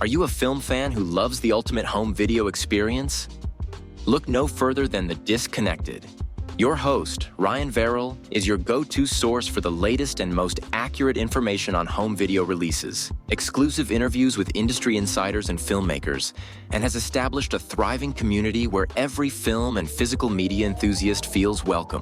Are you a film fan who loves the ultimate home video experience? Look no further than The Disconnected. Your host, Ryan Verrill, is your go-to source for the latest and most accurate information on home video releases, exclusive interviews with industry insiders and filmmakers, and has established a thriving community where every film and physical media enthusiast feels welcome.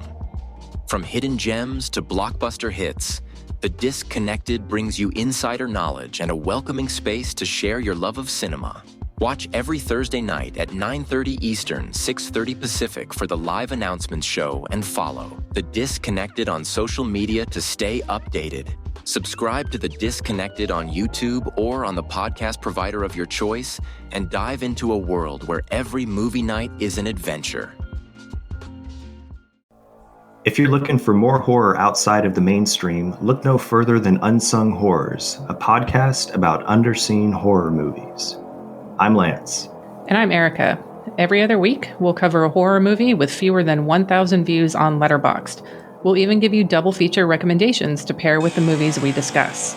From hidden gems to blockbuster hits, The Disconnected brings you insider knowledge and a welcoming space to share your love of cinema. Watch every Thursday night at 9:30 Eastern, 6:30 Pacific for the live announcements show and follow The Disconnected on social media to stay updated. Subscribe to The Disconnected on YouTube or on the podcast provider of your choice and dive into a world where every movie night is an adventure. If you're looking for more horror outside of the mainstream, look no further than Unsung Horrors, a podcast about underseen horror movies. I'm Lance. And I'm Erica. Every other week, we'll cover a horror movie with fewer than 1,000 views on Letterboxd. We'll even give you double feature recommendations to pair with the movies we discuss.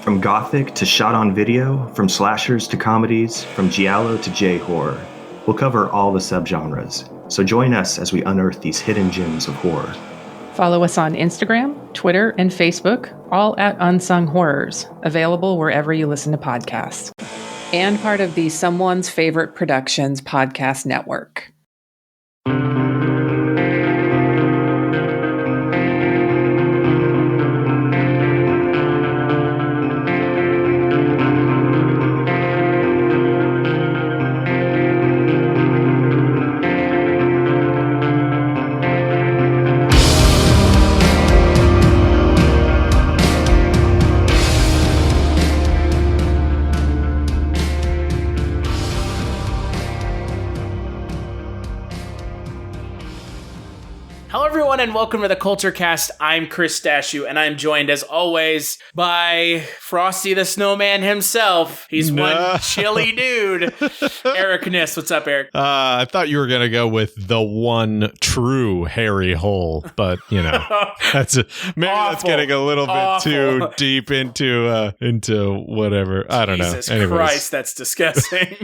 From gothic to shot on video, from slashers to comedies, from giallo to J-horror, we'll cover all the subgenres. So join us as we unearth these hidden gems of horror. Follow us on Instagram, Twitter, and Facebook, all at Unsung Horrors, available wherever you listen to podcasts. And part of the Someone's Favorite Productions podcast network. And welcome to the Kulturecast. I'm Chris Stachiw, and I'm joined, as always, by Frosty the Snowman himself. He's one chilly dude. Eric Kniss. What's up, Eric? I thought you were going to go with the one true hairy hole, but, you know, that's getting a little bit too deep into whatever. I don't know. Jesus Christ, that's disgusting.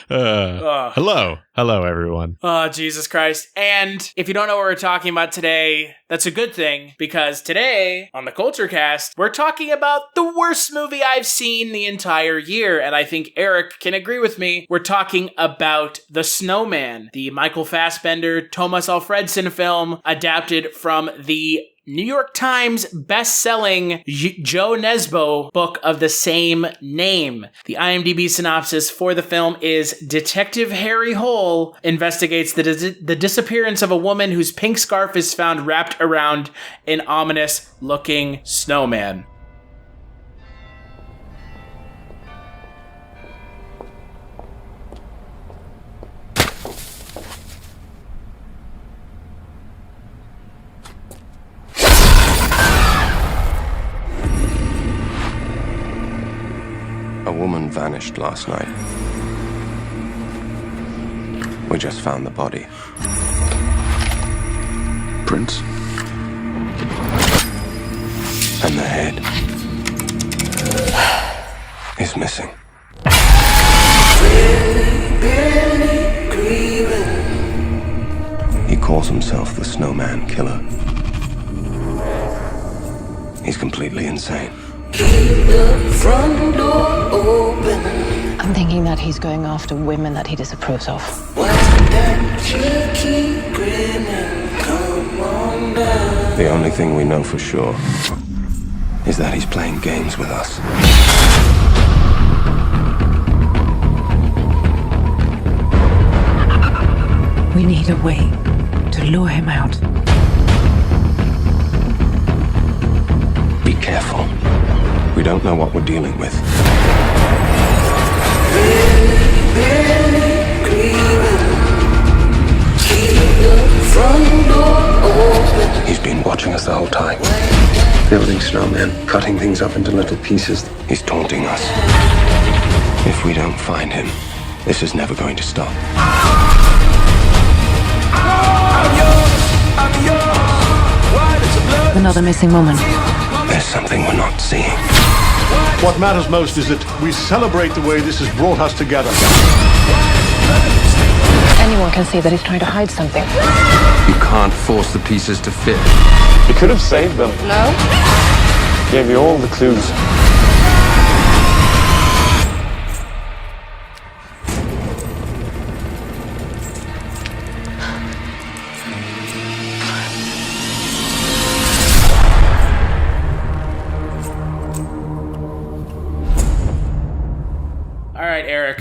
Hello, everyone. Oh, Jesus Christ. And if you don't know what we're talking about today, that's a good thing, because today on the Kulturecast, we're talking about the worst movie I've seen the entire year. And I think Eric can agree with me. We're talking about The Snowman, the Michael Fassbender, Tomas Alfredson film adapted from the New York Times best-selling Jo Nesbø book of the same name. The IMDb synopsis for the film is Detective Harry Hole investigates the disappearance of a woman whose pink scarf is found wrapped around an ominous-looking snowman. A woman vanished last night. We just found the body. Prince? And the head is missing. He calls himself the Snowman Killer. He's completely insane. Keep the front door open. I'm thinking that he's going after women that he disapproves of. What's that cheeky grinning? Come on down. The only thing we know for sure is that he's playing games with us. We need a way to lure him out. Be careful. We don't know what we're dealing with. He's been watching us the whole time. Building snowmen, cutting things up into little pieces. He's taunting us. If we don't find him, this is never going to stop. Another missing woman. There's something we're not seeing. What matters most is that we celebrate the way this has brought us together. Anyone can see that he's trying to hide something. You can't force the pieces to fit. You could have saved them. No? Gave you all the clues. All right, Eric.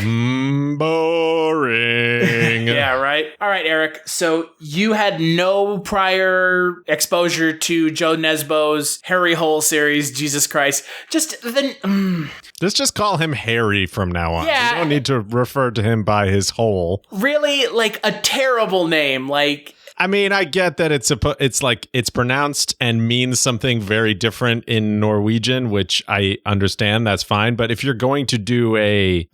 Boring. Yeah, right. All right, Eric. So you had no prior exposure to Jo Nesbø's Harry Hole series, Jesus Christ. Just then. Let's just call him Harry from now on. Yeah. We don't need to refer to him by his hole. Really, like a terrible name. Like, I mean, I get that it's pronounced and means something very different in Norwegian, which I understand. That's fine. But if you're going to do a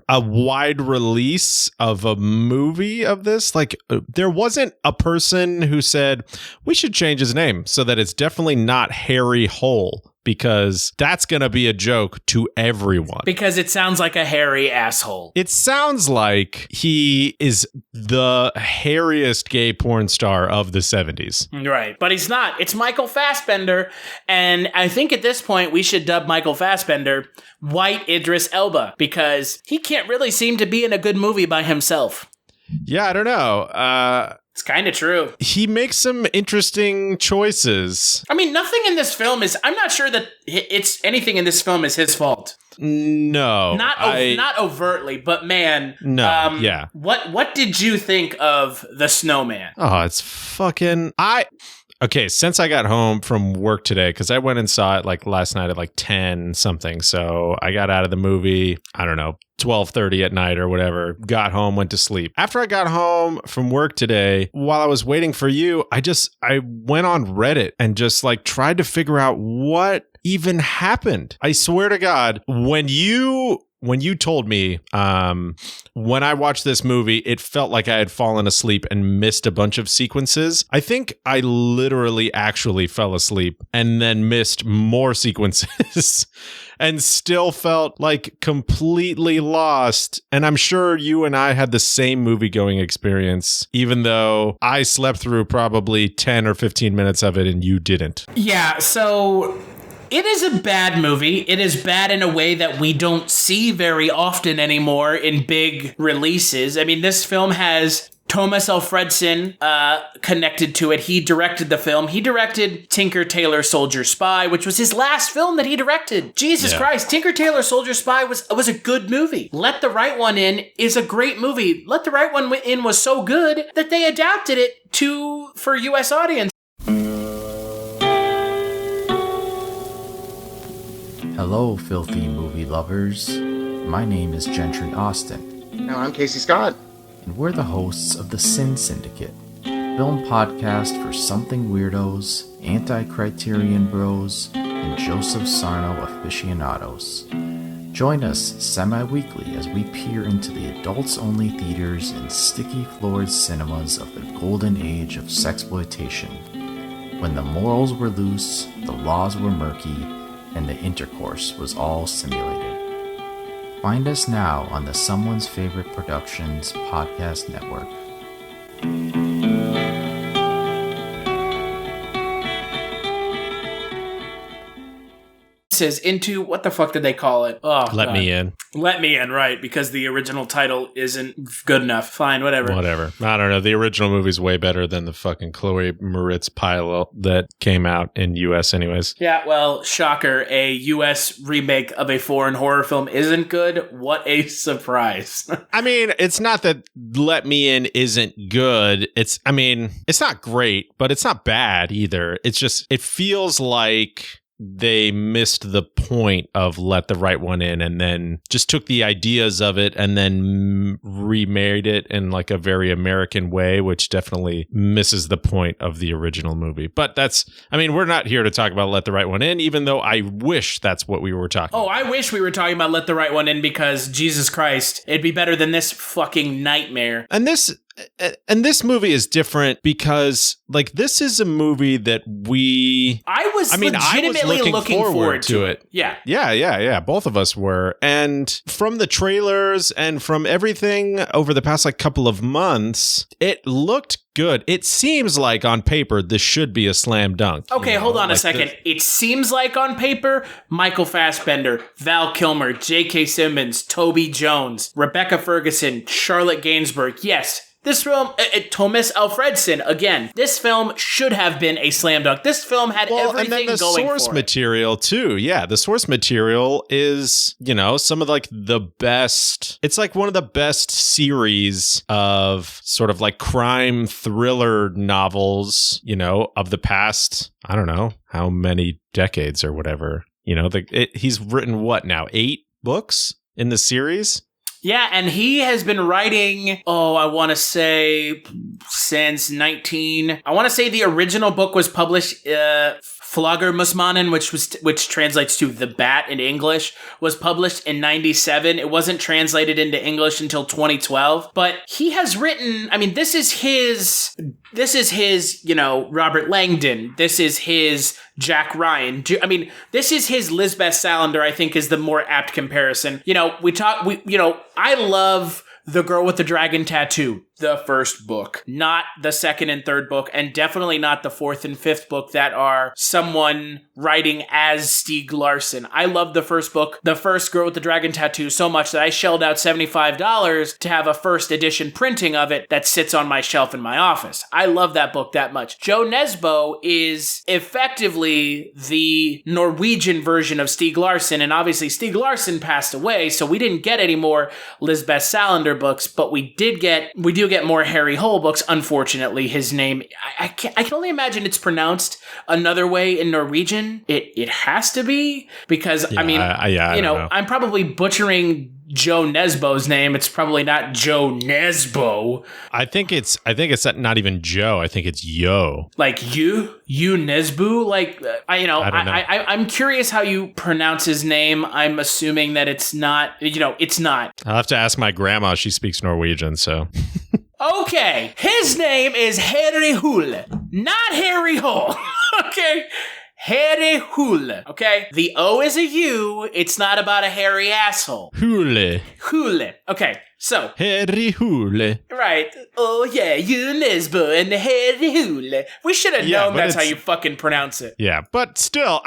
wide release of a movie of this, like there wasn't a person who said we should change his name so that it's definitely not Harry Hole. Because that's going to be a joke to everyone. Because it sounds like a hairy asshole. It sounds like he is the hairiest gay porn star of the 70s. Right. But he's not. It's Michael Fassbender. And I think at this point we should dub Michael Fassbender White Idris Elba. Because he can't really seem to be in a good movie by himself. Yeah, I don't know. It's kind of true. He makes some interesting choices. I mean, nothing in this film is... I'm not sure that anything in this film is his fault. No. Not overtly, but man... No, yeah. What did you think of The Snowman? Oh, it's fucking... Okay, since I got home from work today, because I went and saw it like last night at like 10 something. So I got out of the movie, I don't know, 12:30 at night or whatever, got home, went to sleep. After I got home from work today, while I was waiting for you, I went on Reddit and just like tried to figure out what even happened. I swear to God, when you told me, when I watched this movie, it felt like I had fallen asleep and missed a bunch of sequences. I think I literally actually fell asleep and then missed more sequences and still felt like completely lost. And I'm sure you and I had the same movie going experience, even though I slept through probably 10 or 15 minutes of it and you didn't. Yeah, so... It is a bad movie. It is bad in a way that we don't see very often anymore in big releases. I mean, this film has Tomas Alfredson connected to it. He directed the film. He directed Tinker Tailor Soldier Spy, which was his last film that he directed. Jesus Christ, Tinker Tailor Soldier Spy was a good movie. Let the Right One In is a great movie. Let the Right One In was so good that they adapted it for U.S. audience. Hello, filthy movie lovers. My name is Gentry Austin. And I'm Casey Scott. And we're the hosts of the Sin Syndicate, film podcast for something weirdos, anti-criterion bros, and Joseph Sarno aficionados. Join us semi-weekly as we peer into the adults-only theaters and sticky-floored cinemas of the golden age of sexploitation, when the morals were loose, the laws were murky, and the intercourse was all simulated. Find us now on the Someone's Favorite Productions podcast network. Into what the fuck did they call it? Oh, Let Me In. Let Me In, right? Because the original title isn't good enough. Fine, whatever. I don't know. The original movie's way better than the fucking Chloe Moritz pilot that came out in U.S. anyways. Yeah, well, shocker. A U.S. remake of a foreign horror film isn't good. What a surprise. I mean, it's not that Let Me In isn't good. It's not great, but it's not bad either. It's just, it feels like they missed the point of Let the Right One In and then just took the ideas of it and then remade it in like a very American way, which definitely misses the point of the original movie. But we're not here to talk about Let the Right One In, even though I wish that's what we were talking about. I wish we were talking about Let the Right One In because, Jesus Christ, it'd be better than this fucking nightmare. And this, And this movie is different because, like, this is a movie that I was legitimately looking forward to it. Yeah. Both of us were. And from the trailers and from everything over the past, like, couple of months, it looked good. It seems like on paper this should be a slam dunk. Okay, hold on a second. It seems like on paper Michael Fassbender, Val Kilmer, J.K. Simmons, Toby Jones, Rebecca Ferguson, Charlotte Gainsbourg. Yes. This film, Tomas Alfredson, again, this film should have been a slam dunk. This film had everything going for it. And then the source material, too. Yeah, the source material is, some of, like, the best. It's, like, one of the best series of sort of, like, crime thriller novels, of the past, I don't know, how many decades or whatever. He's written, what now, 8 books in the series? Yeah, and he has been writing, I want to say since I want to say the original book was published, Flaggermusmannen, which translates to The Bat in English, was published in 97. It wasn't translated into English until 2012. But he has written, this is his, Robert Langdon. This is his Jack Ryan. This is his Lisbeth Salander, I think, is the more apt comparison. I love The Girl with the Dragon Tattoo, the first book, not the second and third book, and definitely not the fourth and fifth book that are someone writing as Stieg Larsson. I love the first book, the first Girl with the Dragon Tattoo, so much that I shelled out $75 to have a first edition printing of it that sits on my shelf in my office. I love that book that much. Jo Nesbø is effectively the Norwegian version of Stieg Larsson, and obviously Stieg Larsson passed away, so we didn't get any more Lisbeth Salander books, but we do get more Harry Hole books. Unfortunately, his name, I can only imagine it's pronounced another way in Norwegian. It has to be, because I don't know. I'm probably butchering Jo Nesbø's name. It's probably not Jo Nesbø. I think it's not even Joe. I think it's Yo. Like you Nesbø. Like I don't know. I'm curious how you pronounce his name. I'm assuming that it's not. It's not. I'll have to ask my grandma. She speaks Norwegian, so. Okay, his name is Harry Hole, not Harry Hole. Okay. Harry Hole, okay? The O is a U. It's not about a hairy asshole. Hole. Okay, so. Harry Hole. Right. Oh, yeah, Jo Nesbø and the Harry Hole. We should have known that's how you fucking pronounce it. Yeah, but still,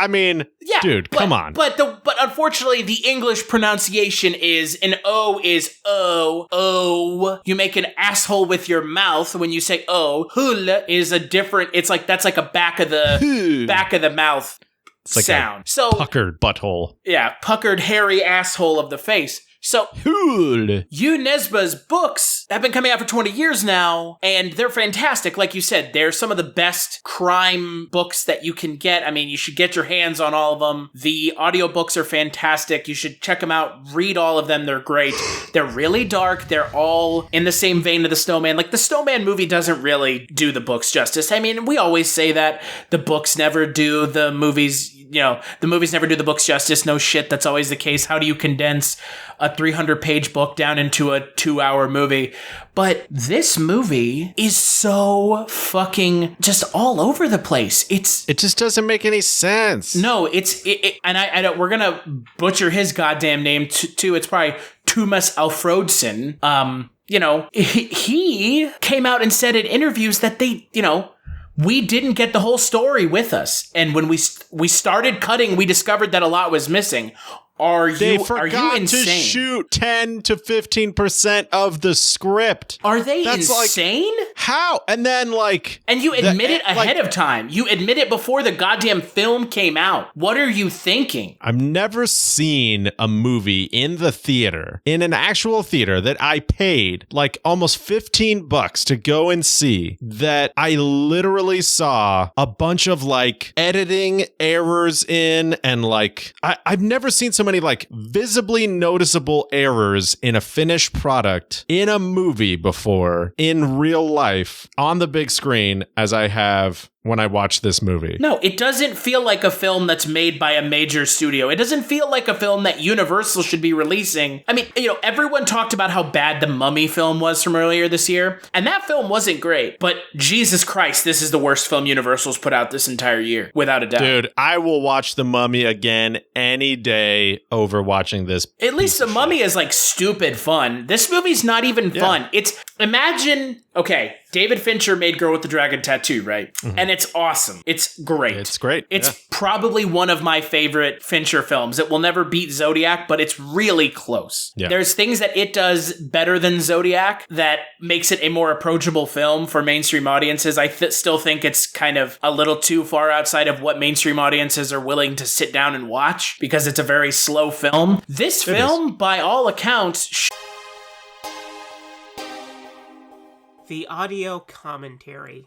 dude, come on. But unfortunately, the English pronunciation is an O is O. You make an asshole with your mouth when you say O. Hole is a different, that's like a back of the mouth it's like sound. So puckered butthole. Yeah, puckered hairy asshole of the face. So, Jo Nesbø's books have been coming out for 20 years now, and they're fantastic. Like you said, they're some of the best crime books that you can get. You should get your hands on all of them. The audiobooks are fantastic. You should check them out. Read all of them. They're great. They're really dark. They're all in the same vein of the Snowman. Like, the Snowman movie doesn't really do the books justice. We always say that. The books never do the movies. The movies never do the books justice. No shit. That's always the case. How do you condense a 300-page book down into a 2-hour movie? But this movie is so fucking just all over the place. It just doesn't make any sense. No, and we're gonna butcher his goddamn name too. It's probably Tomas Alfredson. He came out and said in interviews that we didn't get the whole story with us. And when we started cutting, we discovered that a lot was missing. They forgot to shoot 10 to 15% of the script. Are they insane? How? And then and you admit it ahead of time. You admit it before the goddamn film came out. What are you thinking? I've never seen a movie in the theater, in an actual theater, that I paid almost $15 to go and see, that I literally saw a bunch of editing errors in, and I've never seen so many visibly noticeable errors in a finished product in a movie before in real life on the big screen as I have when I watch this movie. No, it doesn't feel like a film that's made by a major studio. It doesn't feel like a film that Universal should be releasing. I mean, everyone talked about how bad the Mummy film was from earlier this year, and that film wasn't great, but Jesus Christ, this is the worst film Universal's put out this entire year, without a doubt. Dude, I will watch The Mummy again any day over watching this. At least The Mummy is like stupid fun. This movie's not even fun. Imagine, okay, David Fincher made Girl with the Dragon Tattoo, right? Mm-hmm. And it's awesome. It's great. It's great. It's probably one of my favorite Fincher films. It will never beat Zodiac, but it's really close. Yeah. There's things that it does better than Zodiac that makes it a more approachable film for mainstream audiences. I still think it's kind of a little too far outside of what mainstream audiences are willing to sit down and watch because it's a very slow film. This film, by all accounts... The audio commentary.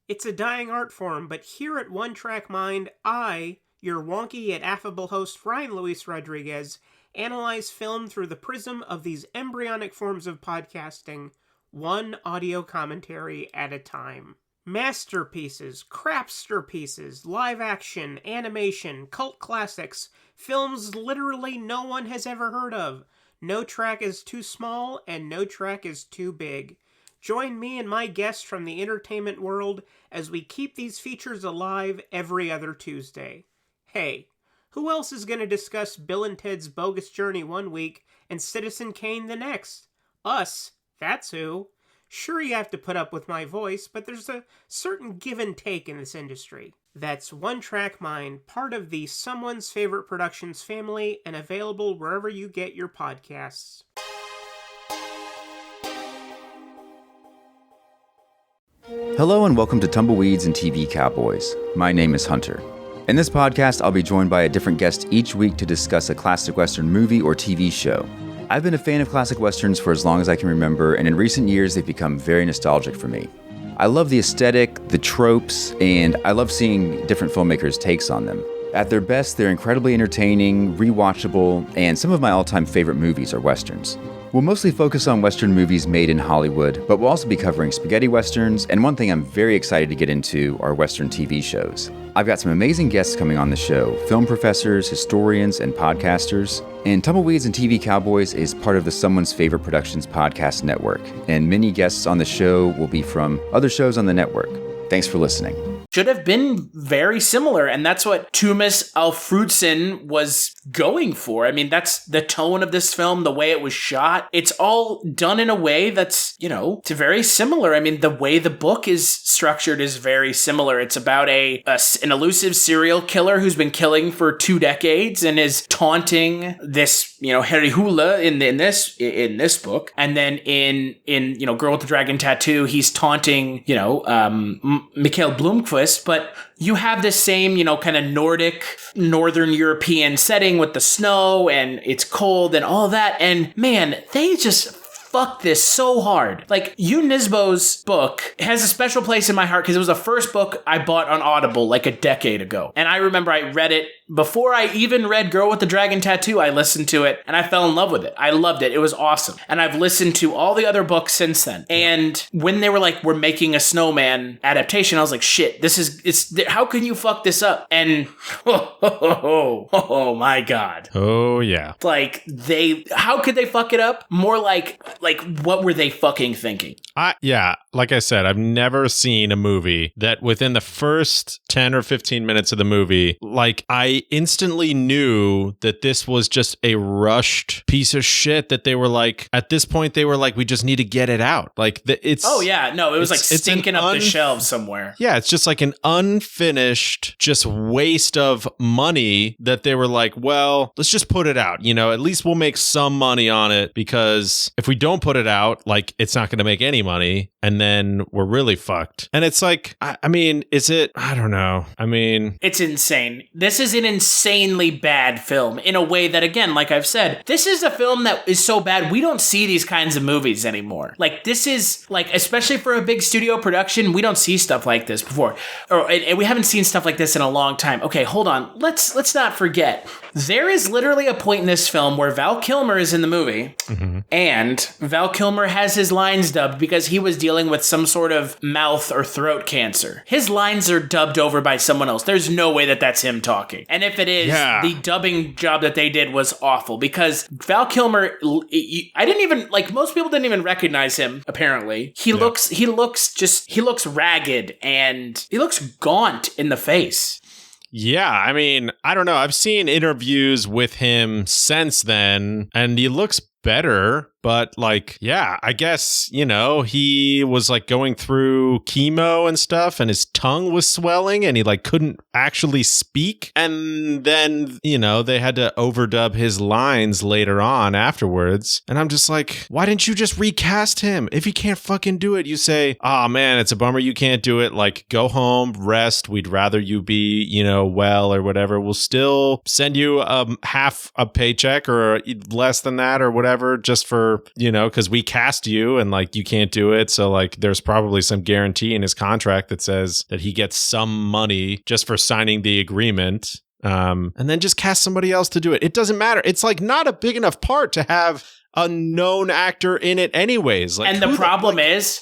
It's a dying art form, but here at One Track Mind, I, your wonky yet affable host Ryan Luis Rodriguez, analyze film through the prism of these embryonic forms of podcasting, one audio commentary at a time. Masterpieces, crapster pieces, live action, animation, cult classics, films literally no one has ever heard of. No track is too small, and no track is too big. Join me and my guests from the entertainment world as we keep these features alive every other Tuesday. Hey, who else is going to discuss Bill and Ted's Bogus Journey one week and Citizen Kane the next? Us, that's who. Sure, you have to put up with my voice, but there's a certain give and take in this industry. That's One Track Mind, part of the Someone's Favorite Productions family and available wherever you get your podcasts. Hello and welcome to Tumbleweeds and TV Cowboys. My name is Hunter. In this podcast, I'll be joined by a different guest each week to discuss a classic Western movie or TV show. I've been a fan of classic Westerns for as long as I can remember, and in recent years, they've become very nostalgic for me. I love the aesthetic, the tropes, and I love seeing different filmmakers' takes on them. At their best, they're incredibly entertaining, rewatchable, and some of my all-time favorite movies are Westerns. We'll mostly focus on Western movies made in Hollywood, but we'll also be covering spaghetti Westerns, and one thing I'm very excited to get into are Western TV shows. I've got some amazing guests coming on the show, film professors, historians, and podcasters. And Tumbleweeds and TV Cowboys is part of the Someone's Favorite Productions podcast network, and many guests on the show will be from other shows on the network. Thanks for listening. Should have been very similar, and that's what Tomas Alfredson was going for. I mean, that's the tone of this film, the way it was shot. It's all done in a way that's, it's very similar. I mean, the way the book is structured is very similar. It's about an elusive serial killer who's been killing for 2 decades and is taunting this, Harry Hula in this book. And then in Girl with the Dragon Tattoo, he's taunting, Michael Blomkvist. But you have this same, kind of Nordic, Northern European setting with the snow and it's cold and all that. And man, they just fucked this so hard. Like, Jo Nesbø's book has a special place in my heart because it was the first book I bought on Audible like a decade ago. And I remember I read it before I even read Girl with the Dragon Tattoo. I listened to it and I fell in love with it. I loved it. It was awesome. And I've listened to all the other books since then. And when they were like, we're making a Snowman adaptation, I was like, shit, how can you fuck this up? And oh my God. Oh yeah. Like how could they fuck it up? More like what were they fucking thinking? Like I said, I've never seen a movie that within the first 10 or 15 minutes of the movie, like I instantly knew that this was just a rushed piece of shit that they were like, at this point, they were like, we just need to get it out. Like it was like stinking up the shelves somewhere. Yeah, it's just like an unfinished, just waste of money that they were like, well, let's just put it out. At least we'll make some money on it because if we don't put it out, like it's not going to make any money. And then we're really fucked. And it's like, I mean, is it? I don't know. I mean, it's insane. This is in an insanely bad film in a way that, again, like I've said, this is a film that is so bad, we don't see these kinds of movies anymore. Like, this is, like, especially for a big studio production, we don't see stuff like this before. And we haven't seen stuff like this in a long time. Okay, hold on. Let's not forget. There is literally a point in this film where Val Kilmer is in the movie, and Val Kilmer has his lines dubbed because he was dealing with some sort of mouth or throat cancer. His lines are dubbed over by someone else. There's no way that that's him talking. And if it is, the dubbing job that they did was awful because Val Kilmer, I didn't even, like, most people didn't even recognize him, apparently. He looks ragged and he looks gaunt in the face. Yeah, I mean, I don't know. I've seen interviews with him since then, and he looks better. But, like, yeah, I guess, you know, he was, like, going through chemo and stuff, and his tongue was swelling, and he, like, couldn't actually speak. And then, you know, they had to overdub his lines later on afterwards. And I'm just like, why didn't you just recast him? If he can't fucking do it, you say, oh, man, it's a bummer you can't do it. Like, go home, rest. We'd rather you be, you know, well or whatever. We'll still send you half a paycheck or less than that or whatever, just for, you know, because we cast you and, like, you can't do it. So, like, there's probably some guarantee in his contract that says that he gets some money just for signing the agreement. And then just cast somebody else to do it. It doesn't matter. It's, like, not a big enough part to have a known actor in it anyways. Like, and the problem is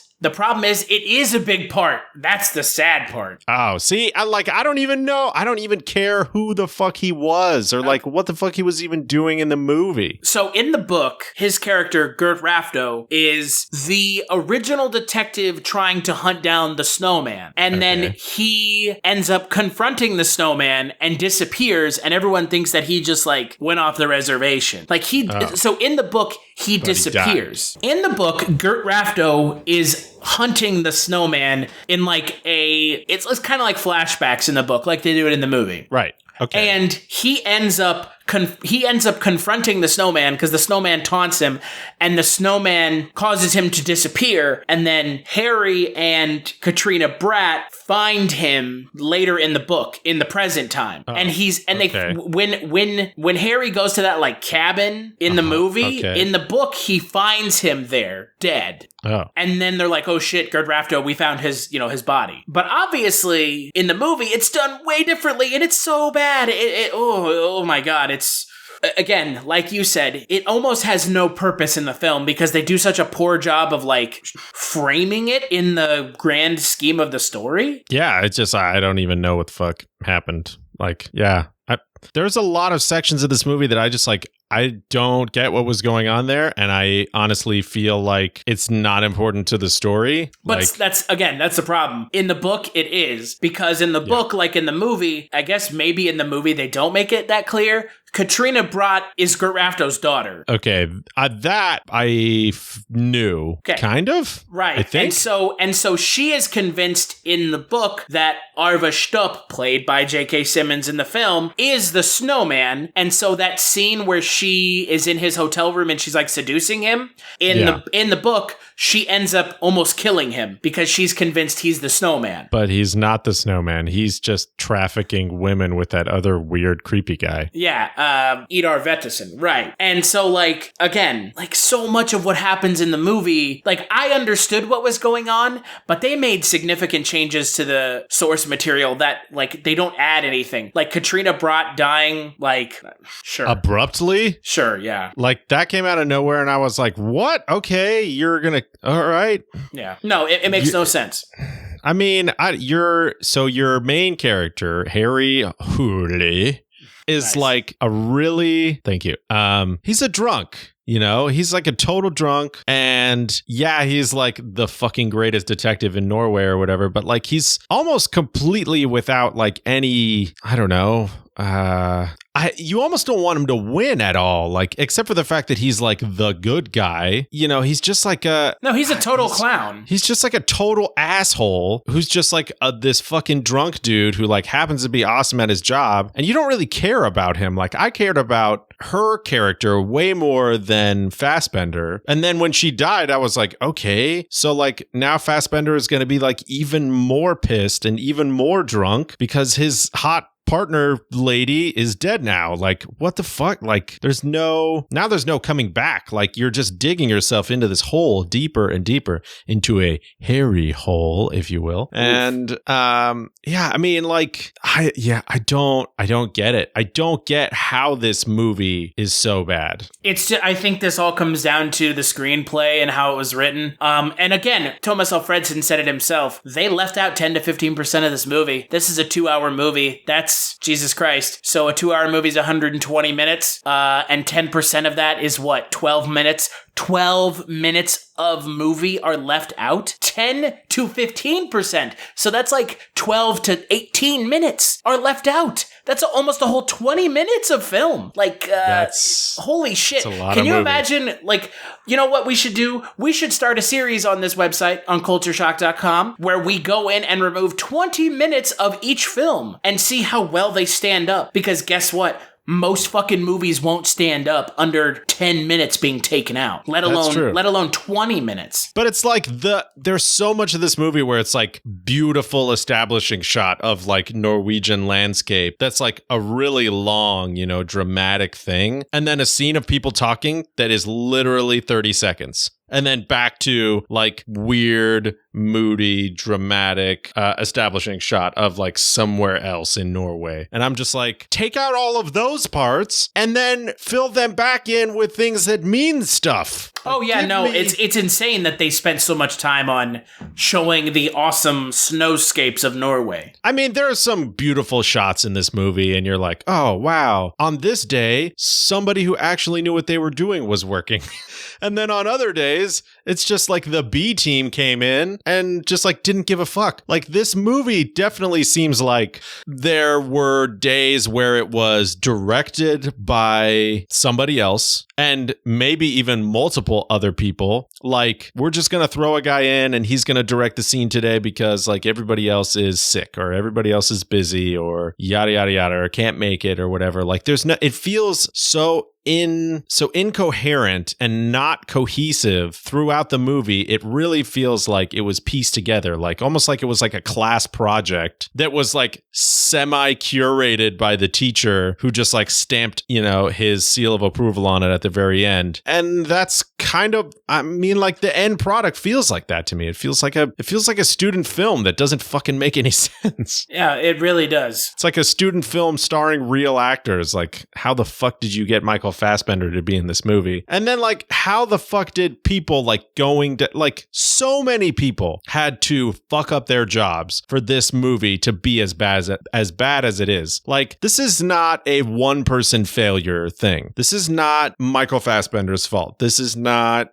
it is a big part. That's the sad part. Oh, see, I don't even know. I don't even care who the fuck he was or like what the fuck he was even doing in the movie. So in the book, his character, Gert Rafto, is the original detective trying to hunt down the Snowman. And then he ends up confronting the Snowman and disappears. And everyone thinks that he just, like, went off the reservation. Like, so in the book, he disappears. In the book, Gert Rafto is hunting the Snowman in, like, it's kind of like flashbacks in the book, like they do it in the movie. Right. Okay. And he ends up confronting the Snowman because the Snowman taunts him, and the Snowman causes him to disappear. And then Harry and Katrina Bratt find him later in the book in the present time. When Harry goes to that, like, cabin in the movie, in the book he finds him there dead. And then they're like, oh shit, Gert Rafto, we found his body. But obviously in the movie it's done way differently, and it's so bad. Oh my god, it's, again, like you said, it almost has no purpose in the film because they do such a poor job of, like, framing it in the grand scheme of the story. Yeah, it's just, I don't even know what the fuck happened. Like, yeah. There's a lot of sections of this movie that I just, like, I don't get what was going on there, and I honestly feel like it's not important to the story. But like, that's the problem. In the book, it is. Because in the book, like in the movie, I guess maybe in the movie they don't make it that clear, Katrina Bratt is Gert Rafto's daughter. Okay, that I knew, kind of. Right. I think. And so she is convinced in the book that Arva Stupp, played by J.K. Simmons in the film, is the Snowman. And so that scene where she is in his hotel room and she's, like, seducing him, in the book, she ends up almost killing him because she's convinced he's the Snowman. But he's not the Snowman. He's just trafficking women with that other weird, creepy guy. Yeah. Idar Vettesen, right. And so, like, again, like, so much of what happens in the movie, like, I understood what was going on, but they made significant changes to the source material that, like, they don't add anything. Like, Katrina Bratt dying, like, sure. Abruptly? Sure, yeah. Like, that came out of nowhere, and I was like, what? Okay, you're gonna, all right. Yeah. No, it makes no sense. I mean, your main character, Harry Hurley, is like a really, thank you. He's a drunk, you know, he's like a total drunk, and yeah, he's like the fucking greatest detective in Norway or whatever, but like he's almost completely without like any, I don't know, you almost don't want him to win at all, like, except for the fact that he's like the good guy. You know, he's just like he's a total clown. He's just like a total asshole who's just like this fucking drunk dude who like happens to be awesome at his job, and you don't really care about him. Like, I cared about her character way more than Fassbender. And then when she died, I was like, okay, so like now Fassbender is going to be like even more pissed and even more drunk because his hot partner lady is dead now. Like, what the fuck? Like, there's no coming back. Like, you're just digging yourself into this hole deeper and deeper into a hairy hole, if you will. And I mean, like, I don't get it. I don't get how this movie is so bad. I think this all comes down to the screenplay and how it was written. And again, Tomas Alfredson said it himself. They left out 10 to 15% of this movie. This is a 2-hour movie. That's Jesus Christ. So a 2-hour movie is 120 minutes. And 10% of that is what? 12 minutes? 12 minutes of movie are left out? 10 to 15%. So that's like 12 to 18 minutes are left out. That's almost a whole 20 minutes of film. Like, holy shit. Can you imagine, like, you know what we should do? We should start a series on this website, on cultureshock.com, where we go in and remove 20 minutes of each film and see how well they stand up. Because guess what? Most fucking movies won't stand up under 10 minutes being taken out, let alone 20 minutes. But it's like there's so much of this movie where it's like beautiful establishing shot of like Norwegian landscape. That's like a really long, dramatic thing. And then a scene of people talking that is literally 30 seconds. And then back to like weird, moody, dramatic establishing shot of like somewhere else in Norway. And I'm just like, take out all of those parts and then fill them back in with things that mean stuff. Oh yeah, it's insane that they spent so much time on showing the awesome snowscapes of Norway. I mean, there are some beautiful shots in this movie and you're like, oh wow, on this day, somebody who actually knew what they were doing was working. And then on other days, it's just like the B team came in and just like didn't give a fuck. Like, this movie definitely seems like there were days where it was directed by somebody else and maybe even multiple other people. Like, we're just going to throw a guy in and he's going to direct the scene today because like everybody else is sick or everybody else is busy or yada, yada, yada, or can't make it or whatever. Like, it feels so incoherent and not cohesive throughout the movie. It really feels like it was pieced together, like almost like it was like a class project that was like semi-curated by the teacher who just like stamped, his seal of approval on it at the very end. And that's kind of, I mean, like the end product feels like that to me. It feels like a student film that doesn't fucking make any sense. Yeah, it really does. It's like a student film starring real actors. Like, how the fuck did you get Michael Fassbender to be in this movie? And then like, how the fuck did people like going to, like, so many people had to fuck up their jobs for this movie to be as bad as it is. Like, this is not a one-person failure thing. This is not Michael Fassbender's fault. This is not,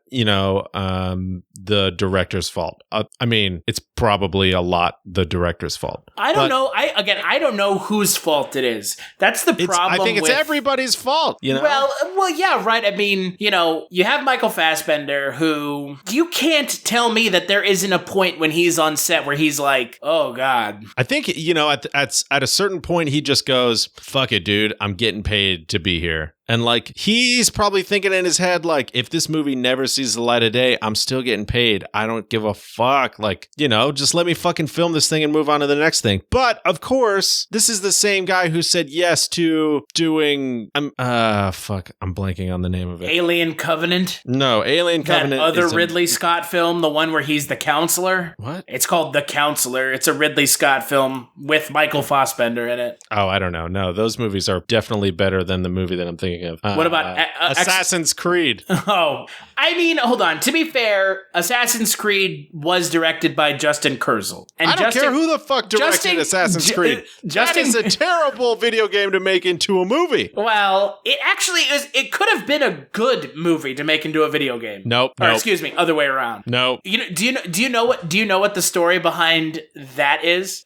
the director's fault. I mean, it's probably a lot the director's fault. I don't know. I don't know whose fault it is. That's the problem. I think it's everybody's fault, Well, yeah, right. I mean, you have Michael Fassbender, who you can't tell me that there isn't a point when he's on set where he's like, oh God. I think, at a certain point, he just goes, fuck it, dude. I'm getting paid to be here. And like, he's probably thinking in his head, like, if this movie never sees the light of day, I'm still getting paid. I don't give a fuck. Like, just let me fucking film this thing and move on to the next thing. But of course, this is the same guy who said yes to doing, I'm blanking on the name of it. Alien Covenant? No, Alien Covenant. That other Ridley Scott film, the one where he's the counselor? What? It's called The Counselor. It's a Ridley Scott film with Michael Fassbender in it. Oh, I don't know. No, those movies are definitely better than the movie that I'm thinking of. What about Assassin's Creed? Oh, I mean, hold on. To be fair, Assassin's Creed was directed by Justin Kurzel. And I don't care who the fuck directed Assassin's Creed. That is a terrible video game to make into a movie. Well, it actually is. It could have been a good movie to make into a video game. Nope. Excuse me, other way around. No. Do you know what the story behind that is?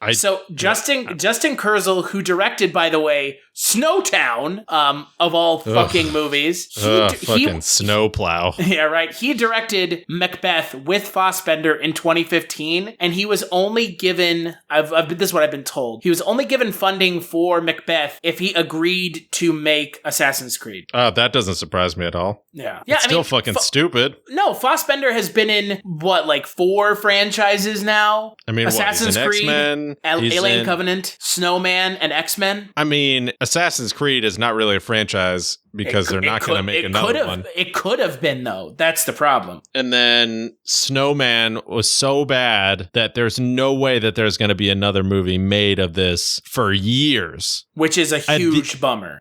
Justin Kurzel, who directed, by the way, Snowtown, of all fucking movies. Fucking snowplow. Yeah, right. He directed Macbeth with Fassbender in 2015, and he was only given, this is what I've been told, he was only given funding for Macbeth if he agreed to make Assassin's Creed. That doesn't surprise me at all. Yeah. It's still fucking stupid. No, Fassbender has been in, 4 franchises now? I mean, Assassin's Creed, X-Men, Alien Covenant, Snowman, and X-Men. I mean, Assassin's Creed is not really a franchise because they're not going to make another one. It could have been, though. That's the problem. And then Snowman was so bad that there's no way that there's going to be another movie made of this for years. Which is a huge bummer.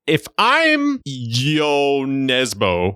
If I'm Jo Nesbø,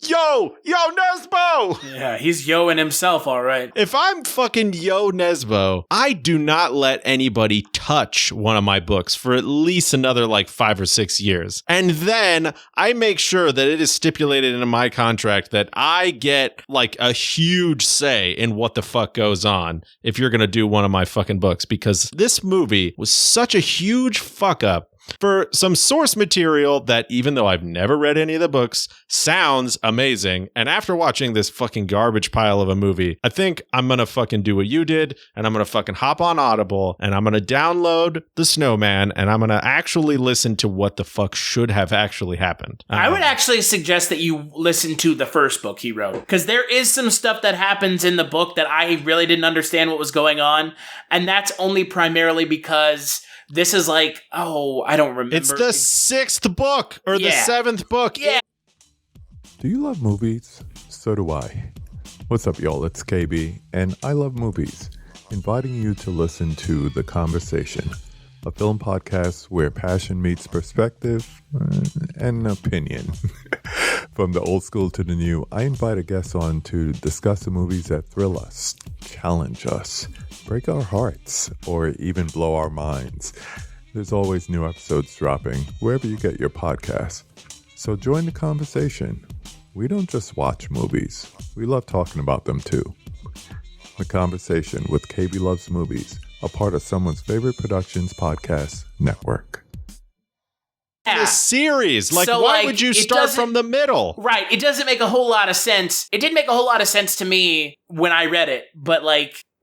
Yo Nesbø! Yeah, he's yoing himself, all right. If I'm fucking Jo Nesbø, I do not let anybody touch one of my books for at least another 5 or 6 years. And then I make sure that it is stipulated in my contract that I get a huge say in what the fuck goes on if you're going to do one of my fucking books, because this movie was such a huge fuck up for some source material that, even though I've never read any of the books, sounds amazing. And after watching this fucking garbage pile of a movie, I think I'm going to fucking do what you did, and I'm going to fucking hop on Audible, and I'm going to download The Snowman, and I'm going to actually listen to what the fuck should have actually happened. I would actually suggest that you listen to the first book he wrote, because there is some stuff that happens in the book that I really didn't understand what was going on, and that's only primarily because this is I don't remember. It's the 6th book or the 7th book. Yeah. Do you love movies? So do I. What's up, y'all? It's KB, and I love movies. Inviting you to listen to The Conversation, a film podcast where passion meets perspective and opinion. From the old school to the new, I invite a guest on to discuss the movies that thrill us, challenge us, break our hearts, or even blow our minds. There's always new episodes dropping wherever you get your podcasts. So join the conversation. We don't just watch movies. We love talking about them too. The Conversation with KB Loves Movies, a part of Someone's Favorite Productions podcast network. The series. Why would you start from the middle? Right. It doesn't make a whole lot of sense. It didn't make a whole lot of sense to me when I read it, but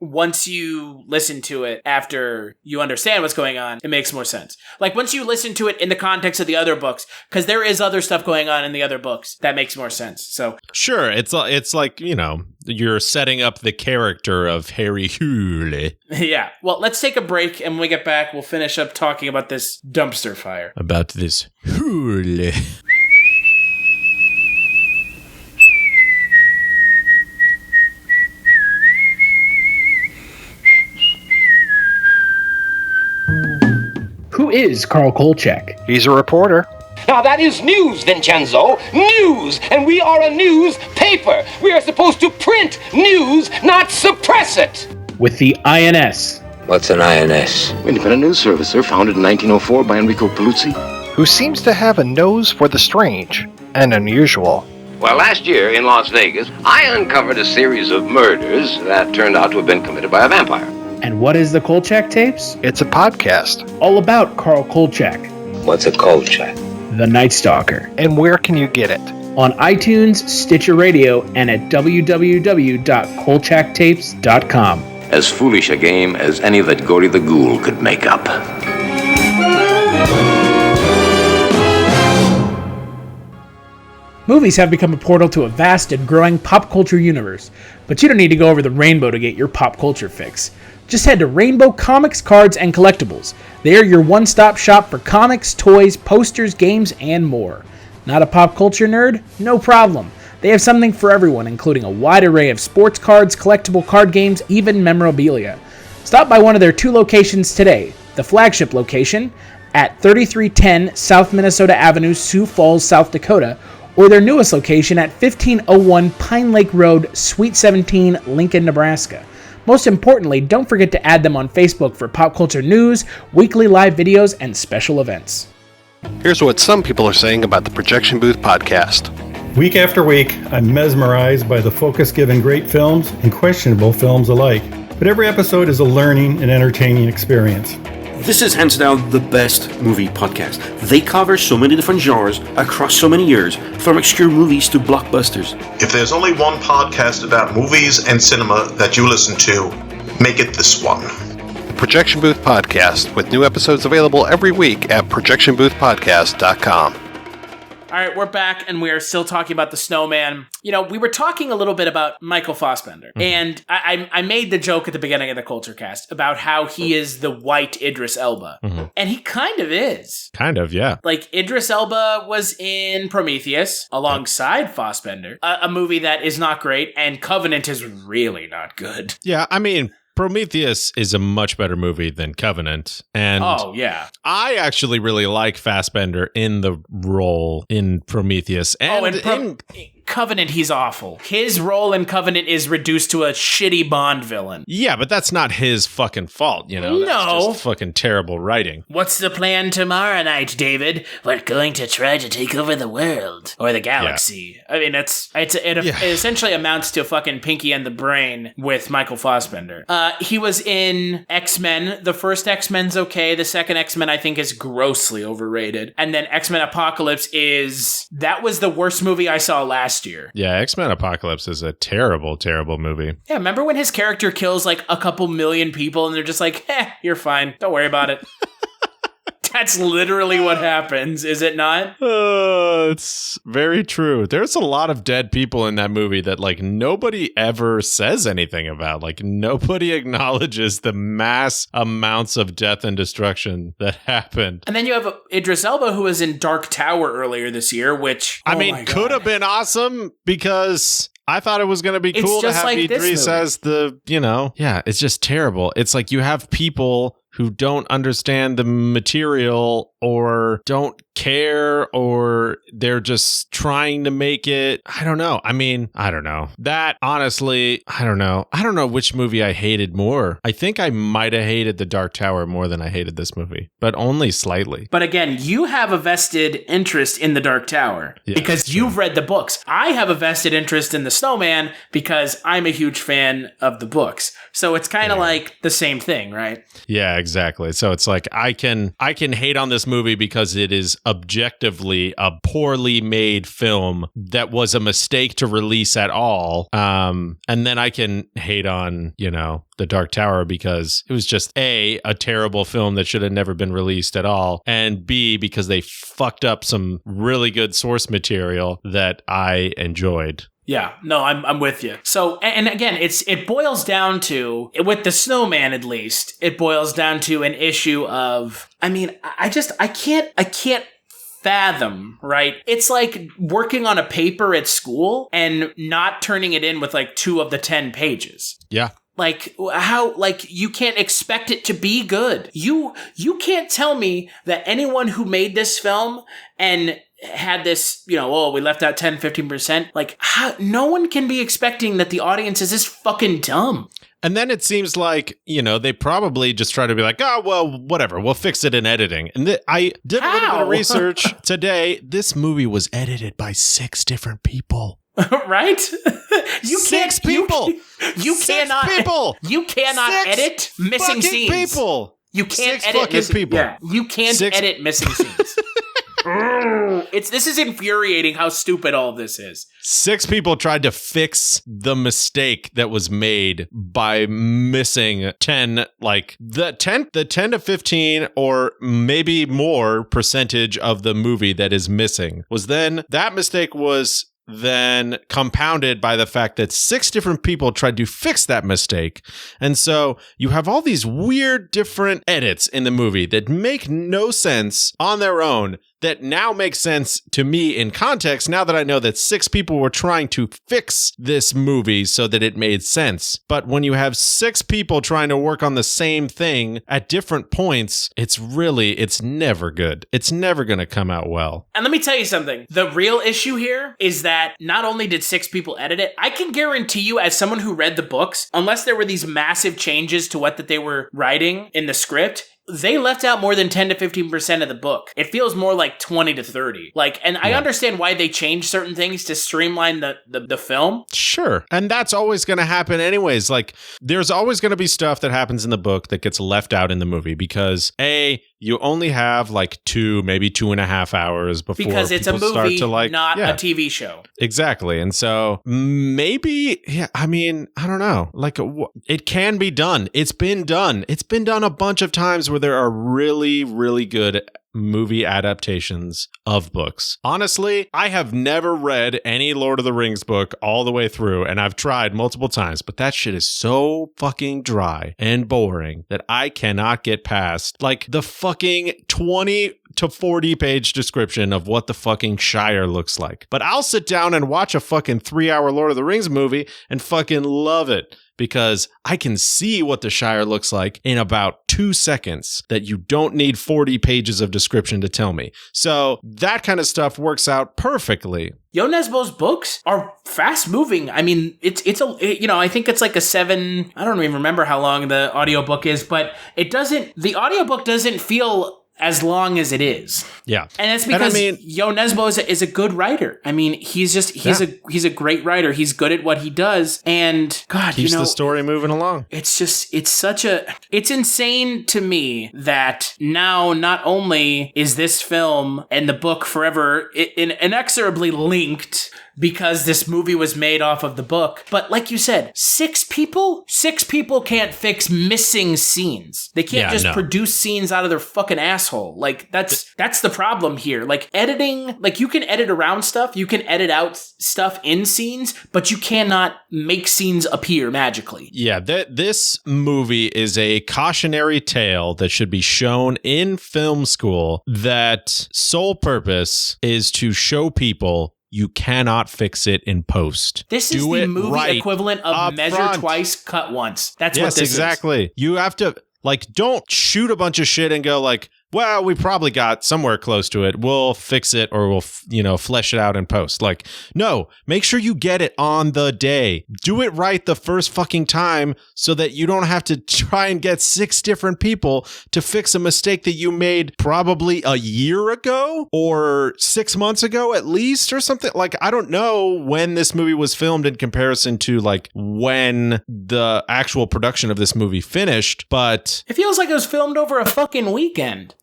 once you listen to it after you understand what's going on, it makes more sense. Once you listen to it in the context of the other books, because there is other stuff going on in the other books, that makes more sense. So sure, it's you're setting up the character of Harry Hule. Yeah. Well, let's take a break, and when we get back, we'll finish up talking about this dumpster fire. About this Hule. Who is Carl Kolchak? He's a reporter. Now that is news, Vincenzo. News! And we are a newspaper. We are supposed to print news, not suppress it. With the INS. What's an INS? Independent news service, sir. Founded in 1904 by Enrico Paluzzi. Who seems to have a nose for the strange and unusual. Well, last year in Las Vegas, I uncovered a series of murders that turned out to have been committed by a vampire. And what is the Kolchak Tapes? It's a podcast. All about Carl Kolchak. What's a Kolchak? The Night Stalker. And where can you get it? On iTunes, Stitcher Radio, and at www.kolchaktapes.com. As foolish a game as any that Gory the Ghoul could make up. Movies have become a portal to a vast and growing pop culture universe, but you don't need to go over the rainbow to get your pop culture fix. Just head to Rainbow Comics, Cards, and Collectibles. They are your one-stop shop for comics, toys, posters, games, and more. Not a pop culture nerd? No problem. They have something for everyone, including a wide array of sports cards, collectible card games, even memorabilia. Stop by one of their 2 locations today. The flagship location at 3310 South Minnesota Avenue, Sioux Falls, South Dakota, or their newest location at 1501 Pine Lake Road, Suite 17, Lincoln, Nebraska. Most importantly, don't forget to add them on Facebook for pop culture news, weekly live videos, and special events. Here's what some people are saying about the Projection Booth podcast. Week after week, I'm mesmerized by the focus given great films and questionable films alike. But every episode is a learning and entertaining experience. This is hands down the best movie podcast. They cover so many different genres across so many years, from obscure movies to blockbusters. If there's only one podcast about movies and cinema that you listen to, make it this one. The Projection Booth Podcast, with new episodes available every week at projectionboothpodcast.com. All right, we're back, and we are still talking about the Snowman. You know, we were talking a little bit about Michael Fassbender, and I made the joke at the beginning of the Kulturecast about how he is the white Idris Elba, and he kind of is. Kind of, yeah. Like, Idris Elba was in Prometheus alongside Fassbender, a movie that is not great, and Covenant is really not good. Yeah, I mean, Prometheus is a much better movie than Covenant. And I actually really like Fassbender in the role in Prometheus. And Covenant, he's awful. His role in Covenant is reduced to a shitty Bond villain. Yeah, but that's not his fucking fault, you know? That's just fucking terrible writing. What's the plan tomorrow night, David? We're going to try to take over the world. Or the galaxy. Yeah. I mean, it essentially amounts to fucking Pinky and the Brain with Michael Fassbender. He was in X-Men. The first X-Men's okay. The second X-Men, I think, is grossly overrated. And then X-Men Apocalypse that was the worst movie I saw last year. Yeah, X-Men Apocalypse is a terrible, terrible movie. Yeah, remember when his character kills like a couple million people and they're just like, you're fine. Don't worry about it. That's literally what happens, is it not? It's very true. There's a lot of dead people in that movie that like nobody ever says anything about. Like nobody acknowledges the mass amounts of death and destruction that happened. And then you have Idris Elba, who was in Dark Tower earlier this year, which could have been awesome because I thought it was going to be cool to have Idris as the, it's just terrible. It's like you have people who don't understand the material or don't care or they're just trying to make it. I don't know. I mean, I don't know. That, honestly, I don't know. I don't know which movie I hated more. I think I might have hated The Dark Tower more than I hated this movie, but only slightly. But again, you have a vested interest in The Dark Tower because you've read the books. I have a vested interest in The Snowman because I'm a huge fan of the books. So it's kind of like the same thing, right? Yeah, exactly. So it's like I can hate on this movie because it is objectively a poorly made film that was a mistake to release at all. And then I can hate on, The Dark Tower because it was just a terrible film that should have never been released at all, and B, because they fucked up some really good source material that I enjoyed. Yeah, no, I'm with you. So, and again, it boils down to, with The Snowman at least, it boils down to an issue of, I can't fathom, right? It's like working on a paper at school and not turning it in with like 2 of the 10 pages. Yeah. Like, how, like, you can't expect it to be good. You can't tell me that anyone who made this film and had this, we left out 10, 15%. Like, no one can be expecting that the audience is this fucking dumb. And then it seems like, they probably just try to be like, oh, well, whatever, we'll fix it in editing. And I did a little bit of research today. This movie was edited by 6 different people. Right? You Six people. You cannot edit missing scenes. People. You can't Six edit fucking missing people. Yeah, you can't edit missing scenes. This is infuriating how stupid all of this is. 6 people tried to fix the mistake that was made by missing 10, like the 10 to 15 or maybe more percentage of the movie that is missing. That mistake was then compounded by the fact that 6 different people tried to fix that mistake. And so you have all these weird different edits in the movie that make no sense on their own, that now makes sense to me in context now that I know that 6 people were trying to fix this movie so that it made sense. But when you have 6 people trying to work on the same thing at different points, it's never good. It's never going to come out well. And let me tell you something. The real issue here is that not only did 6 people edit it, I can guarantee you, as someone who read the books, unless there were these massive changes to what that they were writing in the script, they left out more than 10 to 15% of the book. It feels more like 20 to 30. I understand why they changed certain things to streamline the film. Sure. And that's always going to happen anyways. There's always going to be stuff that happens in the book that gets left out in the movie because you only have 2, maybe 2.5 hours before because it's a movie, start to not a TV show. Exactly. And so maybe, I don't know. It can be done. It's been done. It's been done a bunch of times where there are really, really good movie adaptations of books. Honestly, I have never read any Lord of the Rings book all the way through, and I've tried multiple times, but that shit is so fucking dry and boring that I cannot get past the fucking 20 to 40 page description of what the fucking Shire looks like. But I'll sit down and watch a fucking 3-hour Lord of the Rings movie and fucking love it. Because I can see what the Shire looks like in about 2 seconds that you don't need 40 pages of description to tell me. So that kind of stuff works out perfectly. Jo Nesbø's books are fast moving. I think it's a 7, I don't even remember how long the audiobook is, but the audiobook doesn't feel as long as it is. Yeah. And it's because Jo Nesbø is a good writer. He's a great writer. He's good at what he does. And God, keeps the story moving along. It's insane to me that now not only is this film and the book forever inexorably linked because this movie was made off of the book. But like you said, 6 people can't fix missing scenes. They can't produce scenes out of their fucking asshole. That's the problem here. Editing, you can edit around stuff, you can edit out stuff in scenes, but you cannot make scenes appear magically. Yeah, this movie is a cautionary tale that should be shown in film school that sole purpose is to show people you cannot fix it in post. This is the movie equivalent of measure twice, cut once. That's what this is. Yes, exactly. You have to, don't shoot a bunch of shit and go well, we probably got somewhere close to it. We'll fix it or we'll, flesh it out in post. No, make sure you get it on the day. Do it right the first fucking time so that you don't have to try and get 6 different people to fix a mistake that you made probably a year ago or 6 months ago at least or something. I don't know when this movie was filmed in comparison to when the actual production of this movie finished, but it feels like it was filmed over a fucking weekend.